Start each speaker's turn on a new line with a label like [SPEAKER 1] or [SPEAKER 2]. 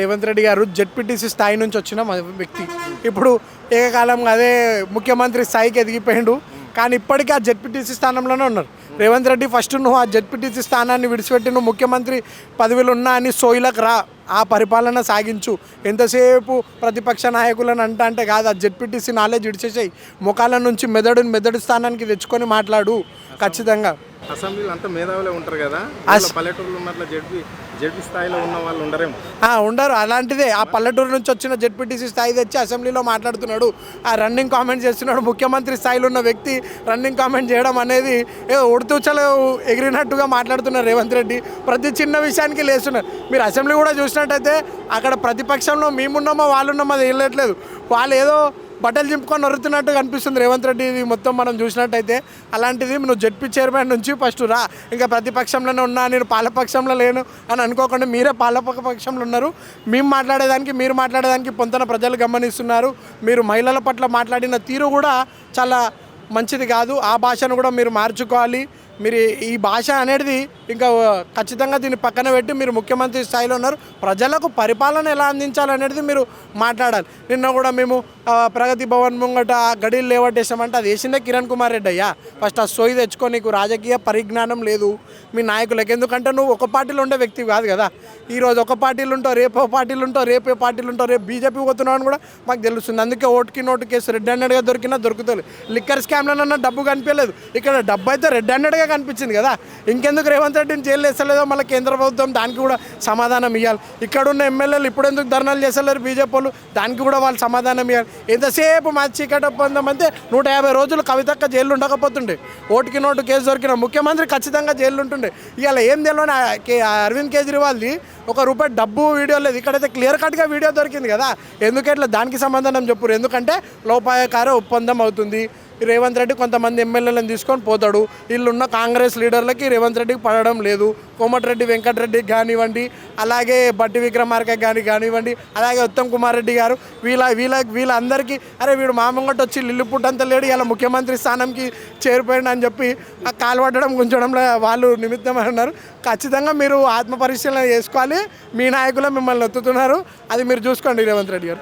[SPEAKER 1] రేవంత్ రెడ్డి గారు జెడ్పీటీసీ స్థాయి నుంచి వచ్చిన వ్యక్తి ఇప్పుడు ఏకకాలంగా అదే ముఖ్యమంత్రి స్థాయికి ఎదిగిపోయిండు. కానీ ఇప్పటికీ ఆ జెడ్పీటీసీ స్థానంలోనే ఉన్నారు. రేవంత్ రెడ్డి ఫస్ట్ నువ్వు ఆ జెడ్పీటీసీ స్థానాన్ని విడిచిపెట్టి నువ్వు ముఖ్యమంత్రి పదవిలో ఉన్నా అని సోయిలకు రా, ఆ పరిపాలన సాగించు. ఎంతసేపు ప్రతిపక్ష నాయకులను అంటే కాదు, ఆ జెడ్పీటీసీ నాలెడ్జ్ విడిచేసాయి. ముఖాల నుంచి మెదడు స్థానానికి తెచ్చుకొని మాట్లాడు. ఖచ్చితంగా
[SPEAKER 2] అసెంబ్లీలో అంతా మేధావులే ఉంటారు కదా, పల్లెటూరులో ఉన్నట్లు జెడ్పీ స్థాయిలో ఉన్న వాళ్ళు ఉండరేమో.
[SPEAKER 1] ఉండరు. అలాంటిదే ఆ పల్లెటూరు నుంచి వచ్చిన జెడ్పీటీసీ స్థాయి తెచ్చి అసెంబ్లీలో మాట్లాడుతున్నాడు. ఆ రన్నింగ్ కామెంట్ చేస్తున్నాడు. ముఖ్యమంత్రి స్థాయిలో ఉన్న వ్యక్తి రన్నింగ్ కామెంట్ చేయడం అనేది ఏదో ఉడుతూచలు ఎగిరినట్టుగా మాట్లాడుతున్నారు రేవంత్ రెడ్డి. ప్రతి చిన్న విషయానికి లేస్తున్నారు. మీరు అసెంబ్లీ కూడా చూసినట్టయితే అక్కడ ప్రతిపక్షంలో మేమున్నామో వాళ్ళున్నామో అది వెళ్ళట్లేదు. వాళ్ళు ఏదో బట్టలు చింపుకొని నొరుతున్నట్టు కనిపిస్తుంది రేవంత్ రెడ్డి. ఇది మొత్తం మనం చూసినట్టయితే అలాంటిది నువ్వు జెడ్పీ చైర్మన్ నుంచి ఫస్ట్ రా, ఇంకా ప్రతిపక్షంలోనే ఉన్నా, నేను పాలపక్షంలో లేను అని అనుకోకుండా మీరే పాలపక్షంలో ఉన్నారు. మేము మాట్లాడేదానికి మీరు మాట్లాడేదానికి పొంతన ప్రజలు గమనిస్తున్నారు. మీరు మహిళల పట్ల మాట్లాడిన తీరు కూడా చాలా మంచిది కాదు. ఆ భాషను కూడా మీరు మార్చుకోవాలి. మీరు ఈ భాష అనేది ఇంకా ఖచ్చితంగా దీన్ని పక్కన పెట్టి మీరు ముఖ్యమంత్రి స్థాయిలో ఉన్నారు. ప్రజలకు పరిపాలన ఎలా అందించాలనేది మీరు మాట్లాడాలి. నిన్న కూడా మేము ప్రగతి భవన్ ముంగట గడిలు లేవట్టేసామంటే అది వేసిందే కిరణ్ కుమార్ రెడ్డి అయ్యా. ఫస్ట్ ఆ సోయి తెచ్చుకో. నీకు రాజకీయ పరిజ్ఞానం లేదు మీ నాయకులకు. ఎందుకంటే నువ్వు ఒక పార్టీలో ఉండే వ్యక్తి కాదు కదా. ఈరోజు ఒక పార్టీలు ఉంటావు, రేపు ఒక పార్టీలు ఉంటావు, రేపు పార్టీలు ఉంటావు, రేపు బీజేపీ పోతున్నావు అని కూడా మాకు తెలుస్తుంది. అందుకే ఓటుకి నోటు కేసు రెడ్ హ్యాండెడ్గా దొరికినా దొరుకుతుంది. లిక్కర్ స్కామ్లోనన్నా డబ్బు కనిపించలేదు, ఇక్కడ డబ్బు అయితే రెడ్ హ్యాండెడ్గా కనిపించింది కదా. ఇంకెందుకు రేవంత్ రెడ్డిని జైలు వేస్తలేదో మళ్ళీ కేంద్ర ప్రభుత్వం దానికి కూడా సమాధానం ఇవ్వాలి. ఇక్కడున్న ఎమ్మెల్యేలు ఇప్పుడు ఎందుకు ధర్నాలు చేస్తలేరు బీజేపీ వాళ్ళు, దానికి కూడా వాళ్ళు సమాధానం ఇవ్వాలి. ఎంతసేపు మా చీకటి ఒప్పందం అంటే 150 రోజులు కవితక్క జైలు ఉండకపోతుండే. ఓటుకి నోటు కేసు దొరికిన ముఖ్యమంత్రి ఖచ్చితంగా జైలు ఉంటుండే. ఇవాళ ఏం తెలియని అరవింద్ కేజ్రీవాల్ది ₹1 డబ్బు వీడియో లేదు. ఇక్కడైతే క్లియర్ కట్గా వీడియో దొరికింది కదా. ఎందుకట్లా దానికి సమాధానం చెప్పురు. ఎందుకంటే లోపాయకార ఒప్పందం అవుతుంది. రేవంత్ రెడ్డి కొంతమంది ఎమ్మెల్యేలను తీసుకొని పోతాడు. వీళ్ళున్న కాంగ్రెస్ లీడర్లకి రేవంత్ రెడ్డికి పడడం లేదు. కోమటిరెడ్డి వెంకటరెడ్డికి కానివ్వండి, అలాగే బట్టి విక్రమార్క కానివ్వండి, అలాగే ఉత్తమ్ కుమార్ రెడ్డి గారు, వీళ్ళందరికీ అరే వీడు మా ముంగట వచ్చి లిల్లు పుట్టంత లేడు, ఇలా ముఖ్యమంత్రి స్థానంకి చేరిపోయాడు అని చెప్పి ఆ కాలుపట్టడం గుంచడంలో వాళ్ళు నిమిత్తం అన్నారు. ఖచ్చితంగా మీరు ఆత్మపరిశీలన చేసుకోవాలి. మీ నాయకులు మిమ్మల్ని ఎత్తుతున్నారు, అది మీరు చూసుకోండి రేవంత్ రెడ్డి గారు.